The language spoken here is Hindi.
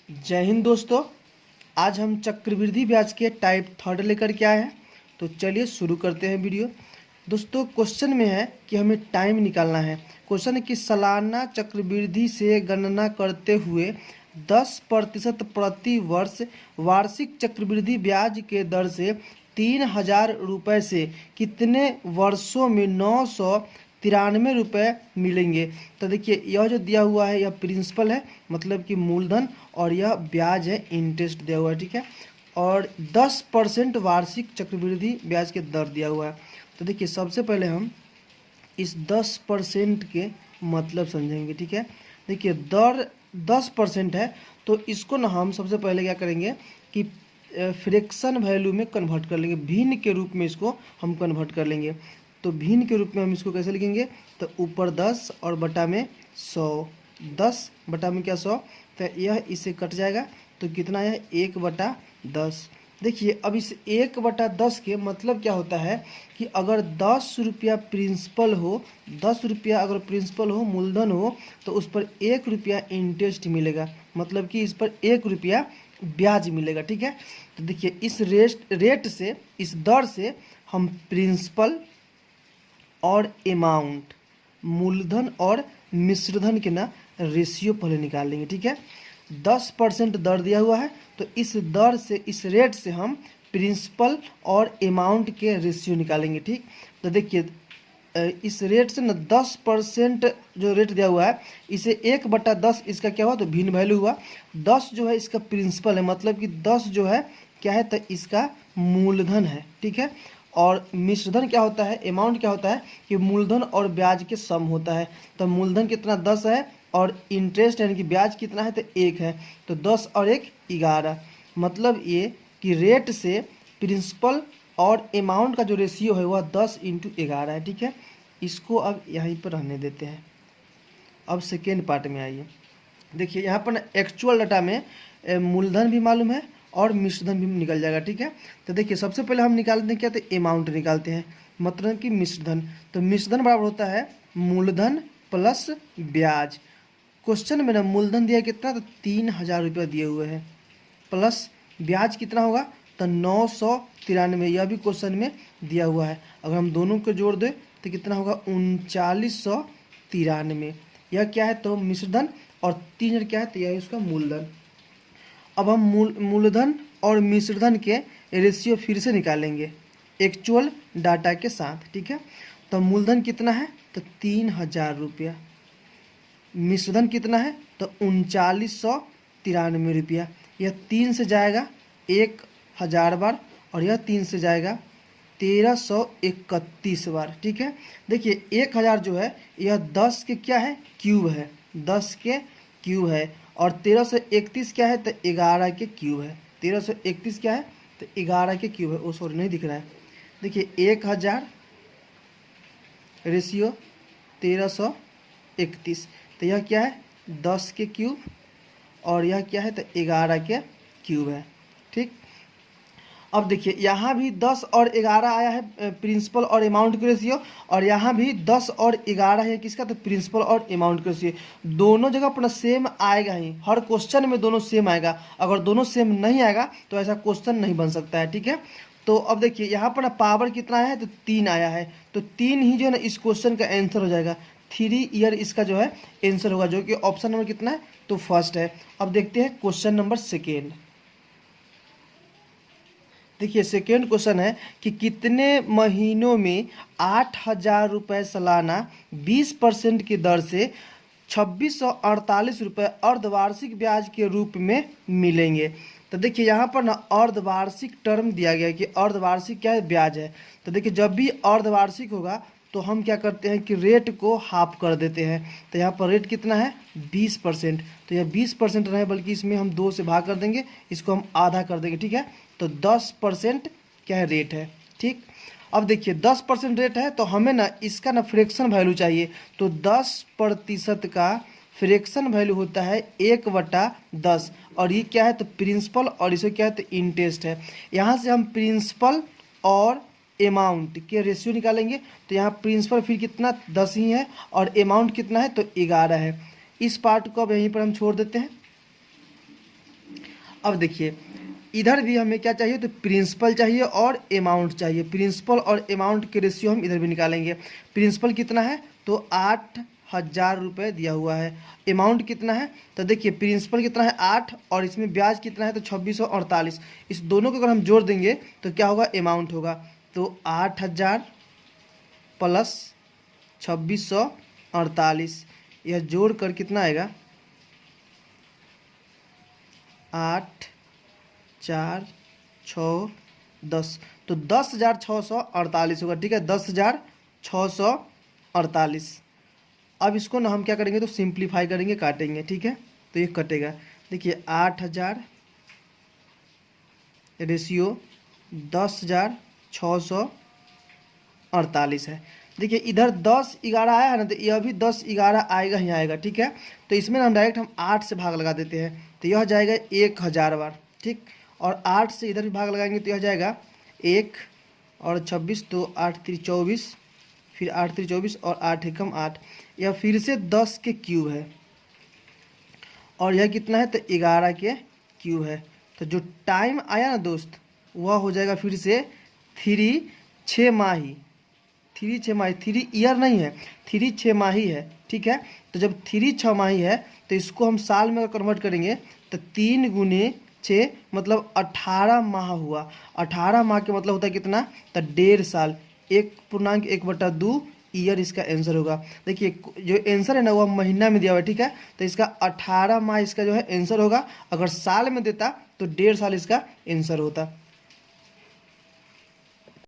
जय हिंद दोस्तों। आज हम चक्रवृद्धि ब्याज के टाइप थर्ड लेकर के आए हैं। तो चलिए शुरू करते हैं वीडियो। दोस्तों क्वेश्चन में है कि हमें टाइम निकालना है। क्वेश्चन है कि सालाना चक्रवृद्धि से गणना करते हुए 10% प्रति वर्ष वार्षिक चक्रवृद्धि ब्याज के दर से 3000 रुपये से कितने वर्षों में 993 रुपये मिलेंगे। तो देखिए यह जो दिया हुआ है यह प्रिंसिपल है, मतलब कि मूलधन, और यह ब्याज है, इंटरेस्ट दिया हुआ है। ठीक है, और 10% वार्षिक चक्रवृद्धि ब्याज के दर दिया हुआ है। तो देखिए सबसे पहले हम इस 10% के मतलब समझेंगे। ठीक है, देखिए दर 10% है, तो इसको ना हम सबसे पहले क्या करेंगे कि फ्रैक्शन वैल्यू में कन्वर्ट कर लेंगे, भिन्न के रूप में इसको हम कन्वर्ट कर लेंगे। तो भिन्न के रूप में हम इसको कैसे लिखेंगे, तो ऊपर 10 और बटा में 100, 10 बटा में क्या 100, तो यह इससे कट जाएगा तो कितना है 1/10। देखिए अब इस 1/10 के मतलब क्या होता है कि अगर 10 रुपया प्रिंसिपल हो, 10 रुपया अगर प्रिंसिपल हो, मूलधन हो, तो उस पर 1 रुपया इंटरेस्ट मिलेगा, मतलब कि इस पर 1 रुपया ब्याज मिलेगा। ठीक है, तो देखिए इस रेट से, इस दर से हम प्रिंसिपल और अमाउंट, मूलधन और मिश्रधन के ना रेशियो पहले निकाल लेंगे। ठीक है, 10% दर दिया हुआ है, तो इस दर से, इस रेट से हम प्रिंसिपल और अमाउंट के रेशियो निकालेंगे। ठीक, तो देखिए इस रेट से ना 10% जो रेट दिया हुआ है, इसे 1/10 इसका क्या हुआ, तो भिन्न वैल्यू हुआ। 10 जो है इसका प्रिंसिपल है, मतलब कि 10 जो है क्या है, तो इसका मूलधन है। ठीक है, और मिश्रधन क्या होता है, अमाउंट क्या होता है कि मूलधन और ब्याज के सम होता है। तो मूलधन कितना 10 है और इंटरेस्ट यानी कि ब्याज कितना है, तो 1 है, तो 10 और 1 11। मतलब ये कि रेट से प्रिंसिपल और अमाउंट का जो रेशियो है वह 10/11 है। ठीक है, इसको अब यहीं पर रहने देते हैं। अब सेकेंड पार्ट में आइए। देखिए यहाँ पर एक्चुअल डाटा में मूलधन भी मालूम है और मिश्रधन भी निकल जाएगा। ठीक है, तो देखिए सबसे पहले हम निकालते हैं क्या, तो अमाउंट निकालते हैं, मतलब कि मिश्रधन। तो मिश्रधन बराबर होता है मूलधन प्लस ब्याज। क्वेश्चन में ना मूलधन दिया कितना, तो 3000 रुपये दिए हुए हैं, प्लस ब्याज कितना होगा, तो 993, यह भी क्वेश्चन में दिया हुआ है। अगर हम दोनों को जोड़ दें तो कितना होगा 3993। यह क्या है, तो मिश्रधन, और 3000 क्या है, तो यह है उसका मूलधन। अब हम मूलधन और मिश्रधन के रेशियो फिर से निकालेंगे एक्चुअल डाटा के साथ। ठीक है, तो मूलधन कितना है, तो 3000 रुपया, मिश्रधन कितना है, तो 3993 रुपया। यह 3 से जाएगा 1000 बार, और यह 3 से जाएगा 1331 बार। ठीक है, देखिए 1000 जो है यह 10 के क्या है, क्यूब है, 10 के क्यूब है, और 1331 क्या है, तो 11 के क्यूब है। 1331 क्या है, तो 11 के क्यूब है। ओ सॉरी, नहीं दिख रहा है। देखिए 1000 रेशियो 1331, तो यह क्या है 10 के क्यूब, और यह क्या है, तो 11 के क्यूब है। ठीक, अब देखिए यहाँ भी 10 और 11 आया है प्रिंसिपल और अमाउंट के रेशियो, और यहाँ भी 10 और 11 है किसका, तो प्रिंसिपल और अमाउंट के रेशियो। दोनों जगह अपना सेम आएगा ही, हर क्वेश्चन में दोनों सेम आएगा। अगर दोनों सेम नहीं आएगा तो ऐसा क्वेश्चन नहीं बन सकता है। ठीक है, तो अब देखिए यहाँ पर ना पावर कितना आया है, तो 3 आया है, तो 3 ही जो है ना इस क्वेश्चन का आंसर हो जाएगा। 3 ईयर इसका जो है आंसर होगा, जो कि ऑप्शन नंबर कितना है, तो फर्स्ट है। अब देखते हैं क्वेश्चन नंबर सेकेंड। देखिए सेकेंड क्वेश्चन है कि कितने महीनों में 8000 रुपये सालाना 20% की दर से 2648 रुपये अर्धवार्षिक ब्याज के रूप में मिलेंगे। तो देखिए यहाँ पर ना अर्धवार्षिक टर्म दिया गया है कि अर्धवार्षिक क्या है, ब्याज है। तो देखिए जब भी अर्धवार्षिक होगा तो हम क्या करते हैं कि रेट को हाफ कर देते हैं। तो यहाँ पर रेट कितना है 20%, तो यह 20% रहे, बल्कि इसमें हम 2 से भाग कर देंगे, इसको हम आधा कर देंगे। ठीक है, तो 10% क्या है, रेट है। ठीक, अब देखिए 10% रेट है, तो हमें ना इसका ना फ्रैक्शन वैल्यू चाहिए। तो 10% का फ्रैक्शन वैल्यू होता है 1/10, और ये क्या है, तो प्रिंसिपल, और इसे क्या है, तो इंटरेस्ट है। यहाँ से हम प्रिंसिपल और अमाउंट के रेशियो निकालेंगे। तो यहाँ प्रिंसिपल फिर कितना 10 ही है, और अमाउंट कितना है, तो 11 है। इस पार्ट को अब यहीं पर हम छोड़ देते हैं। अब देखिए इधर भी हमें क्या चाहिए, तो प्रिंसिपल चाहिए और अमाउंट चाहिए। प्रिंसिपल और अमाउंट के रेशियो हम इधर भी निकालेंगे। प्रिंसिपल कितना है, तो 8,000 रुपये दिया हुआ है। अमाउंट कितना है, तो देखिए प्रिंसिपल कितना है 8 और इसमें ब्याज कितना है, तो 2648। इस दोनों को अगर हम जोड़ देंगे तो क्या होगा, अमाउंट होगा। तो 8,000 प्लस 2648, यह जोड़ कर कितना आएगा, 8, 4, 6, 10, तो 10,648 होगा। ठीक है, 10,648। अब इसको ना हम क्या करेंगे, तो सिंप्लीफाई करेंगे, काटेंगे। ठीक है, तो ये कटेगा। देखिए 8,000 रेशियो 10,648 है। देखिए इधर 10 11 आया है ना, तो यह भी 10 11 आएगा ही आएगा। ठीक है, तो इसमें हम डायरेक्ट हम 8 से भाग लगा देते हैं, तो यह जाएगा 1,000 बार। ठीक, और 8 से इधर भी भाग लगाएंगे तो यह जाएगा 1 और 26, तो 8 3 24, फिर 8 3 24 और 8 एकम 8। यह फिर से 10 के क्यूब है और यह कितना है, तो 11 के क्यूब है। तो जो टाइम आया ना दोस्त, वह हो जाएगा फिर से 3 6 माही। 3 6 माही, 3 ईयर नहीं है, 3 6 माही है। ठीक है, तो जब 3 6 माही है तो इसको हम साल में कन्वर्ट करेंगे तो 3 गुने 6 मतलब 18 माह हुआ। 18 माह के मतलब होता है कितना, तो 1.5 साल। 1.1/2 ईयर इसका आंसर होगा। देखिए जो आंसर है ना वो महीना में दिया हुआ है। ठीक है, तो इसका 18 माह इसका जो है आंसर होगा। अगर साल में देता तो 1.5 साल इसका आंसर होता।